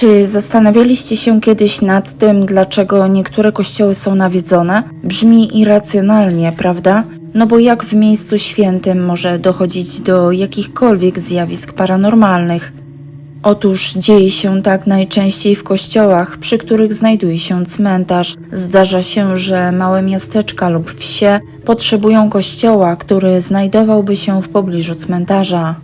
Czy zastanawialiście się kiedyś nad tym, dlaczego niektóre kościoły są nawiedzone? Brzmi irracjonalnie, prawda? No bo jak w miejscu świętym może dochodzić do jakichkolwiek zjawisk paranormalnych? Otóż dzieje się tak najczęściej w kościołach, przy których znajduje się cmentarz. Zdarza się, że małe miasteczka lub wsie potrzebują kościoła, który znajdowałby się w pobliżu cmentarza.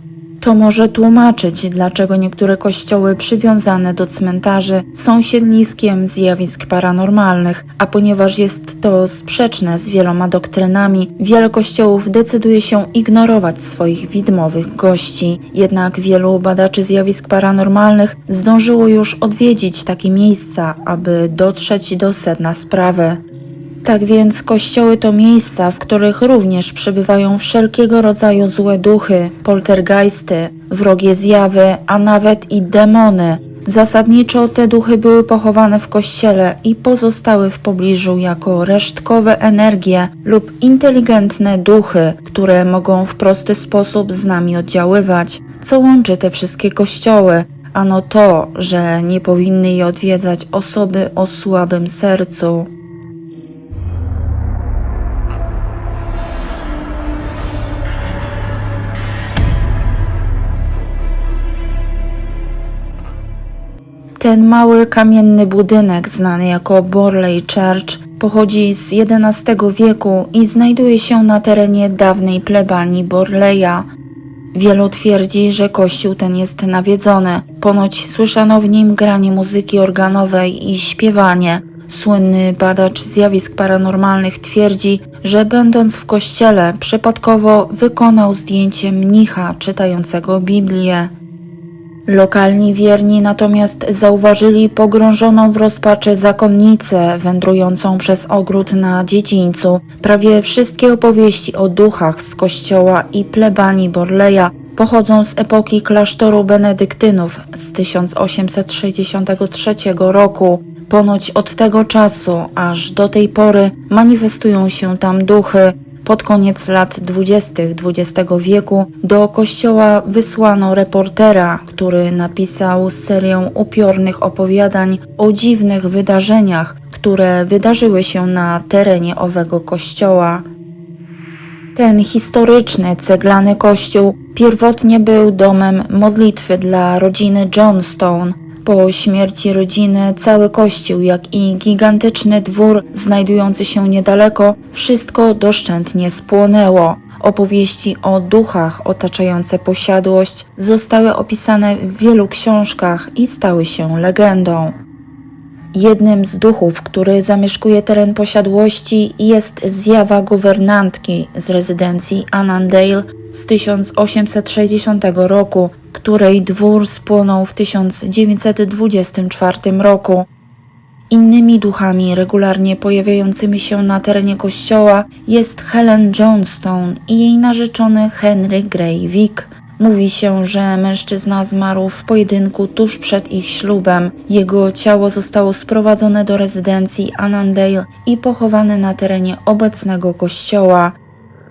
To może tłumaczyć, dlaczego niektóre kościoły przywiązane do cmentarzy są siedliskiem zjawisk paranormalnych, a ponieważ jest to sprzeczne z wieloma doktrynami, wiele kościołów decyduje się ignorować swoich widmowych gości. Jednak wielu badaczy zjawisk paranormalnych zdążyło już odwiedzić takie miejsca, aby dotrzeć do sedna sprawy. Tak więc kościoły to miejsca, w których również przebywają wszelkiego rodzaju złe duchy, poltergeisty, wrogie zjawy, a nawet i demony. Zasadniczo te duchy były pochowane w kościele i pozostały w pobliżu jako resztkowe energie lub inteligentne duchy, które mogą w prosty sposób z nami oddziaływać. Co łączy te wszystkie kościoły? Ano to, że nie powinny je odwiedzać osoby o słabym sercu. Ten mały kamienny budynek, znany jako Borley Church, pochodzi z XI wieku i znajduje się na terenie dawnej plebanii Borleya. Wielu twierdzi, że kościół ten jest nawiedzony. Ponoć słyszano w nim granie muzyki organowej i śpiewanie. Słynny badacz zjawisk paranormalnych twierdzi, że będąc w kościele przypadkowo wykonał zdjęcie mnicha czytającego Biblię. Lokalni wierni natomiast zauważyli pogrążoną w rozpaczy zakonnicę wędrującą przez ogród na dziedzińcu. Prawie wszystkie opowieści o duchach z kościoła i plebanii Borleya pochodzą z epoki klasztoru benedyktynów z 1863 roku. Ponoć od tego czasu aż do tej pory manifestują się tam duchy. Pod koniec lat 20. XX wieku do kościoła wysłano reportera, który napisał serię upiornych opowiadań o dziwnych wydarzeniach, które wydarzyły się na terenie owego kościoła. Ten historyczny, ceglany kościół pierwotnie był domem modlitwy dla rodziny Johnstone. Po śmierci rodziny cały kościół, jak i gigantyczny dwór znajdujący się niedaleko, wszystko doszczętnie spłonęło. Opowieści o duchach otaczające posiadłość zostały opisane w wielu książkach i stały się legendą. Jednym z duchów, który zamieszkuje teren posiadłości, jest zjawa guwernantki z rezydencji Annandale z 1860 roku, której dwór spłonął w 1924 roku. Innymi duchami regularnie pojawiającymi się na terenie kościoła jest Helen Johnstone i jej narzeczony Henry Gray Wick. Mówi się, że mężczyzna zmarł w pojedynku tuż przed ich ślubem. Jego ciało zostało sprowadzone do rezydencji Annandale i pochowane na terenie obecnego kościoła.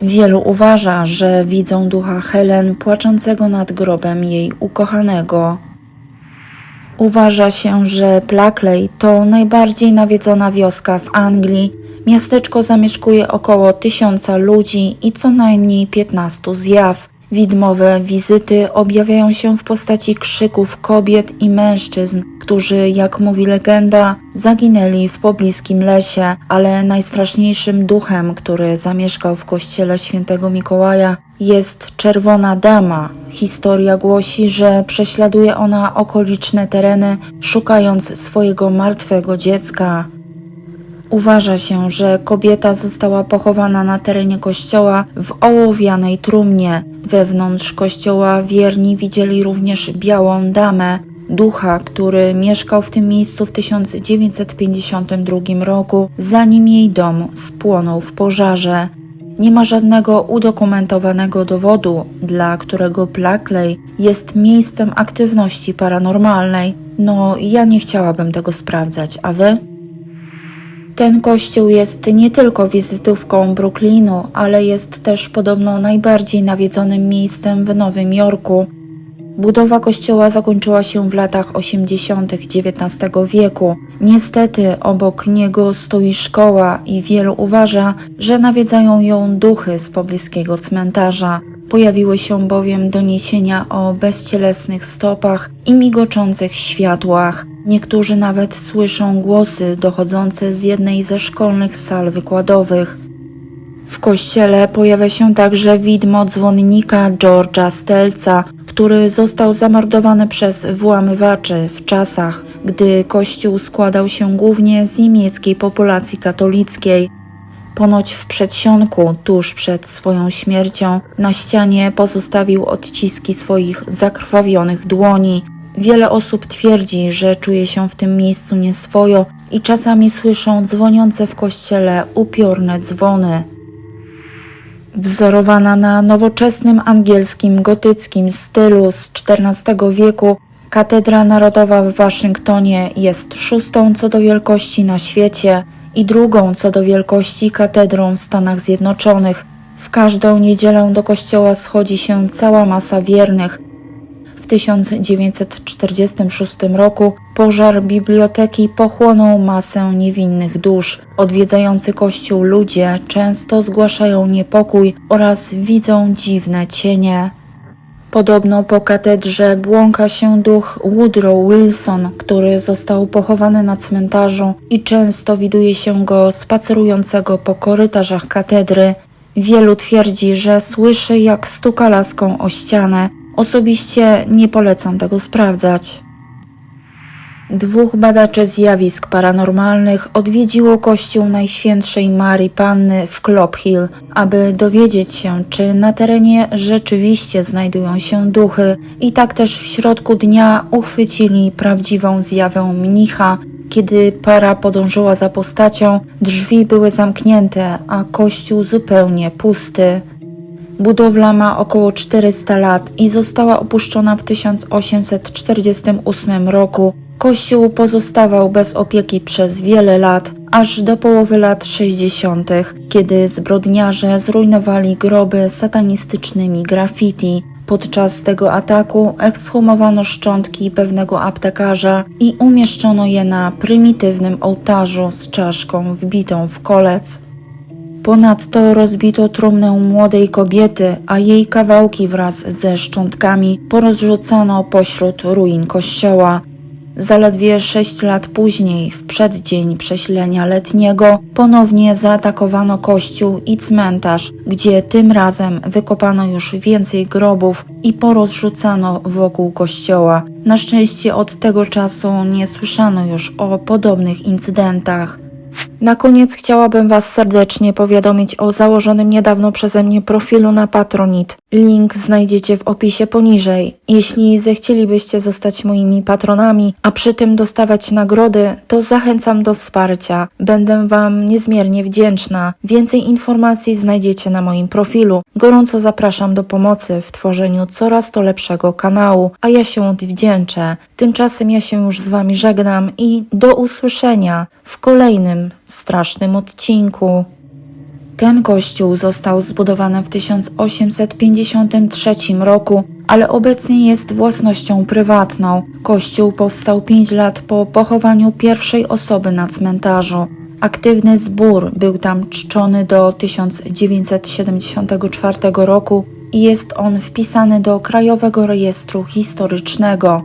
Wielu uważa, że widzą ducha Helen płaczącego nad grobem jej ukochanego. Uważa się, że Blackley to najbardziej nawiedzona wioska w Anglii. Miasteczko zamieszkuje około 1000 ludzi i co najmniej 15 zjaw. Widmowe wizyty objawiają się w postaci krzyków kobiet i mężczyzn, którzy, jak mówi legenda, zaginęli w pobliskim lesie, ale najstraszniejszym duchem, który zamieszkał w kościele świętego Mikołaja, jest Czerwona Dama. Historia głosi, że prześladuje ona okoliczne tereny, szukając swojego martwego dziecka. Uważa się, że kobieta została pochowana na terenie kościoła w ołowianej trumnie. Wewnątrz kościoła wierni widzieli również białą damę, ducha, który mieszkał w tym miejscu w 1952 roku, zanim jej dom spłonął w pożarze. Nie ma żadnego udokumentowanego dowodu, dla którego Blackley jest miejscem aktywności paranormalnej. No, ja nie chciałabym tego sprawdzać, a wy? Ten kościół jest nie tylko wizytówką Brooklynu, ale jest też podobno najbardziej nawiedzonym miejscem w Nowym Jorku. Budowa kościoła zakończyła się w latach 80. XIX wieku. Niestety obok niego stoi szkoła i wielu uważa, że nawiedzają ją duchy z pobliskiego cmentarza. Pojawiły się bowiem doniesienia o bezcielesnych stopach i migoczących światłach. Niektórzy nawet słyszą głosy dochodzące z jednej ze szkolnych sal wykładowych. W kościele pojawia się także widmo dzwonnika George'a Stelza, który został zamordowany przez włamywaczy w czasach, gdy kościół składał się głównie z niemieckiej populacji katolickiej. Ponoć w przedsionku, tuż przed swoją śmiercią, na ścianie pozostawił odciski swoich zakrwawionych dłoni. Wiele osób twierdzi, że czuje się w tym miejscu nieswojo i czasami słyszą dzwoniące w kościele upiorne dzwony. Wzorowana na nowoczesnym angielskim gotyckim stylu z XIV wieku, Katedra Narodowa w Waszyngtonie jest szóstą co do wielkości na świecie i drugą co do wielkości katedrą w Stanach Zjednoczonych. W każdą niedzielę do kościoła schodzi się cała masa wiernych. W 1946 roku pożar biblioteki pochłonął masę niewinnych dusz. Odwiedzający kościół ludzie często zgłaszają niepokój oraz widzą dziwne cienie. Podobno po katedrze błąka się duch Woodrow Wilson, który został pochowany na cmentarzu i często widuje się go spacerującego po korytarzach katedry. Wielu twierdzi, że słyszy, jak stuka laską o ścianę. Osobiście nie polecam tego sprawdzać. Dwóch badaczy zjawisk paranormalnych odwiedziło kościół Najświętszej Marii Panny w Clop Hill, aby dowiedzieć się, czy na terenie rzeczywiście znajdują się duchy, i tak też w środku dnia uchwycili prawdziwą zjawę mnicha. Kiedy para podążyła za postacią, drzwi były zamknięte, a kościół zupełnie pusty. Budowla ma około 400 lat i została opuszczona w 1848 roku. Kościół pozostawał bez opieki przez wiele lat, aż do połowy lat 60., kiedy zbrodniarze zrujnowali groby satanistycznymi graffiti. Podczas tego ataku ekshumowano szczątki pewnego aptekarza i umieszczono je na prymitywnym ołtarzu z czaszką wbitą w kolec. Ponadto rozbito trumnę młodej kobiety, a jej kawałki wraz ze szczątkami porozrzucano pośród ruin kościoła. Zaledwie 6 lat później, w przeddzień przesilenia letniego, ponownie zaatakowano kościół i cmentarz, gdzie tym razem wykopano już więcej grobów i porozrzucano wokół kościoła. Na szczęście od tego czasu nie słyszano już o podobnych incydentach. Na koniec chciałabym Was serdecznie powiadomić o założonym niedawno przeze mnie profilu na Patronite. Link znajdziecie w opisie poniżej. Jeśli zechcielibyście zostać moimi patronami, a przy tym dostawać nagrody, to zachęcam do wsparcia. Będę Wam niezmiernie wdzięczna. Więcej informacji znajdziecie na moim profilu. Gorąco zapraszam do pomocy w tworzeniu coraz to lepszego kanału, a ja się odwdzięczę. Tymczasem ja się już z Wami żegnam i do usłyszenia w kolejnym strasznym odcinku. Ten kościół został zbudowany w 1853 roku, ale obecnie jest własnością prywatną. Kościół powstał 5 lat po pochowaniu pierwszej osoby na cmentarzu. Aktywny zbór był tam czczony do 1974 roku i jest on wpisany do Krajowego Rejestru Historycznego.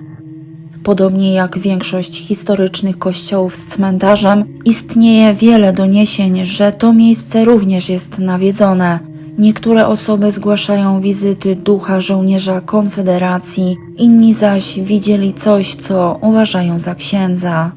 Podobnie jak większość historycznych kościołów z cmentarzem, istnieje wiele doniesień, że to miejsce również jest nawiedzone. Niektóre osoby zgłaszają wizyty ducha żołnierza Konfederacji, inni zaś widzieli coś, co uważają za księdza.